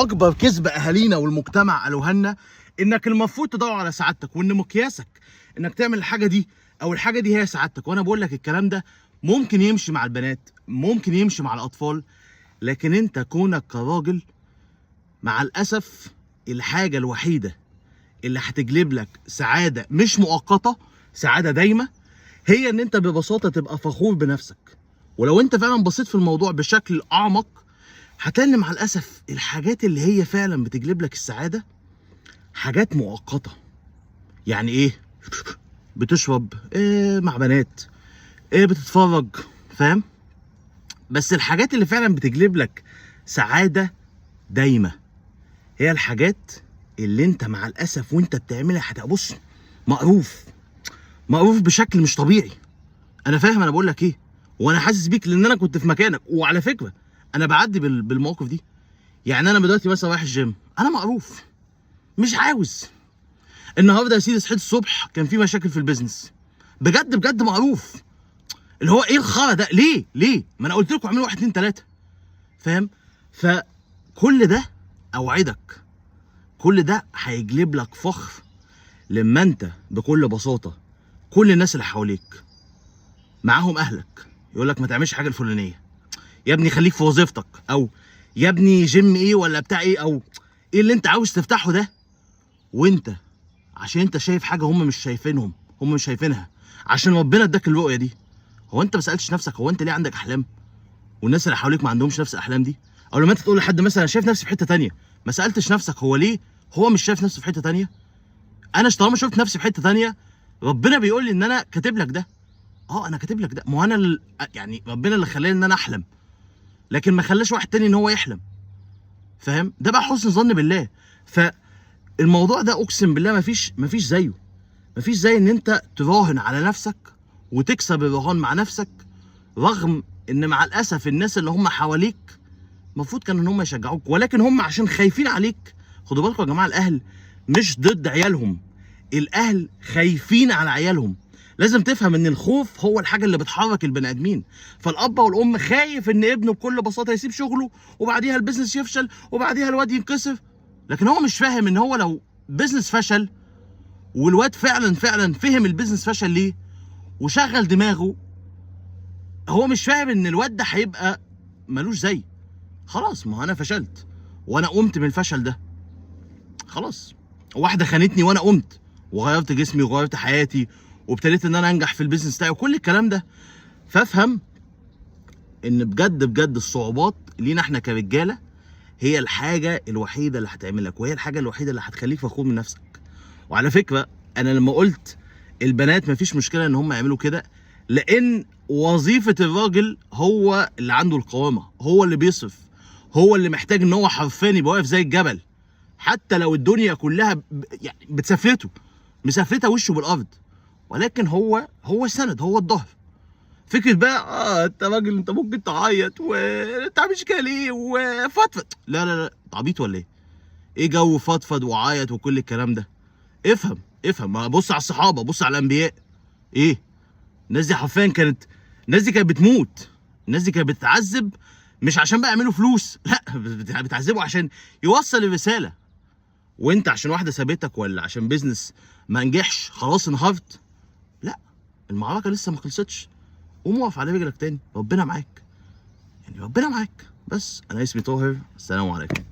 اكبر كذب اهالينا والمجتمع قالوها لنا انك المفروض تدور على سعادتك، وان مقياسك انك تعمل الحاجه دي او الحاجه دي هي سعادتك. وانا بقول لك الكلام ده ممكن يمشي مع البنات، ممكن يمشي مع الاطفال، لكن انت كونك كراجل مع الاسف الحاجه الوحيده اللي هتجلب لك سعاده مش مؤقته، سعاده دايمه، هي ان انت ببساطه تبقى فخور بنفسك. ولو انت فعلا بصيت في الموضوع بشكل اعمق هتلاقي مع الاسف الحاجات اللي هي فعلا بتجلب لك السعاده حاجات مؤقته. يعني ايه؟ بتشرب مع بنات، بتتفرج، فاهم؟ بس الحاجات اللي فعلا بتجلب لك سعاده دايمه هي الحاجات اللي انت مع الاسف وانت بتعملها هتبص مقروف بشكل مش طبيعي. انا فاهم انا بقول لك ايه، وانا حاسس بيك لان انا كنت في مكانك. وعلى فكره انا بعدي بالمواقف دي. يعني انا دلوقتي مثلا رايح الجيم، انا مقروف مش عاوز. النهارده يا سيدي صحيت الصبح كان في مشاكل في البيزنس، بجد مقروف. اللي هو ايه الخرا ده؟ ليه ما انا قلت لكم اعملوا 1 2 3، فاهم؟ فكل ده اوعدك كل ده هيجلب لك فخر لما انت بكل بساطه كل الناس اللي حواليك معاهم اهلك يقول لك ما تعملش حاجه الفلانيه، يا ابني خليك في وظيفتك، او يا ابني جيم ايه ولا بتاع ايه، او ايه اللي انت عاوز تفتحه ده، وانت عشان انت شايف حاجه هم مش شايفينها، عشان ربنا اداك الرؤيه دي. هو انت ما سالتش نفسك هو انت ليه عندك احلام والناس اللي حواليك ما عندهمش نفس الاحلام دي؟ او لما انت تقول لحد مثلا انا شايف نفسي في حته تانية، ما سالتش نفسك هو ليه هو مش شايف نفسه في حته تانية؟ انا طالما شفت نفسي في حته تانية ربنا بيقول لي ان انا كاتب لك ده. انا كاتب لك ده، ما هو انا يعني ربنا اللي خلاني ان انا احلم، لكن ما خلاش واحد تاني ان هو يحلم، فاهم؟ ده بقى حسن ظن بالله. فالموضوع ده اقسم بالله مفيش زي ان انت تراهن على نفسك وتكسب الرهان مع نفسك، رغم ان مع الاسف الناس اللي هم حواليك المفروض كانوا ان هم يشجعوك، ولكن هم عشان خايفين عليك. خدوا بالكم يا جماعه، الاهل مش ضد عيالهم، الاهل خايفين على عيالهم. لازم تفهم ان الخوف هو الحاجه اللي بتحرك البني ادمين. فالاب والام خايف ان ابنه بكل بساطه يسيب شغله وبعديها البيزنس يفشل وبعديها الواد ينكسر، لكن هو مش فاهم ان هو لو بيزنس فشل والواد فعلا فهم البيزنس فشل ليه وشغل دماغه، هو مش فاهم ان الواد ده هيبقى ملوش زي. خلاص، ما انا فشلت وانا قمت من الفشل ده، خلاص. واحده خانتني وانا قمت وغيرت جسمي وغيرت حياتي وابتديت ان انا انجح في البيزنس بتاعي وكل الكلام ده. فافهم ان بجد الصعوبات لينا احنا كرجاله هي الحاجه الوحيده اللي هتعملك، وهي الحاجه الوحيده اللي هتخليك فخور من نفسك. وعلى فكره انا لما قلت البنات مفيش مشكله ان هم يعملوا كده، لان وظيفه الراجل هو اللي عنده القوامه، هو اللي بيصرف، هو اللي محتاج ان هو حرفيا يبقى واقف زي الجبل، حتى لو الدنيا كلها يعني بتسفلته مسفلته وشه بالارض، ولكن هو السند، هو الظهر. فكره بقى انت راجل انت ممكن تعيط وانت مش كده ليه وفضفض، لا عبيط ولا ايه؟ ايه جو فضفض وعيط وكل الكلام ده؟ افهم، بص على الصحابه، بص على الانبياء. ايه الناس دي حرفيا كانت، الناس دي كانت بتموت، الناس دي كانت بتتعذب مش عشان بقى يعملوا فلوس، لا بتعذبوا عشان يوصل الرساله. وانت عشان واحده سابتك ولا عشان بيزنس ما نجحش خلاص انهارت؟ لا، المعركه لسه ما خلصتش. قوم اقف على رجلك تاني، ربنا معاك، يعني ربنا معاك. بس انا اسمي طاهر، السلام عليكم.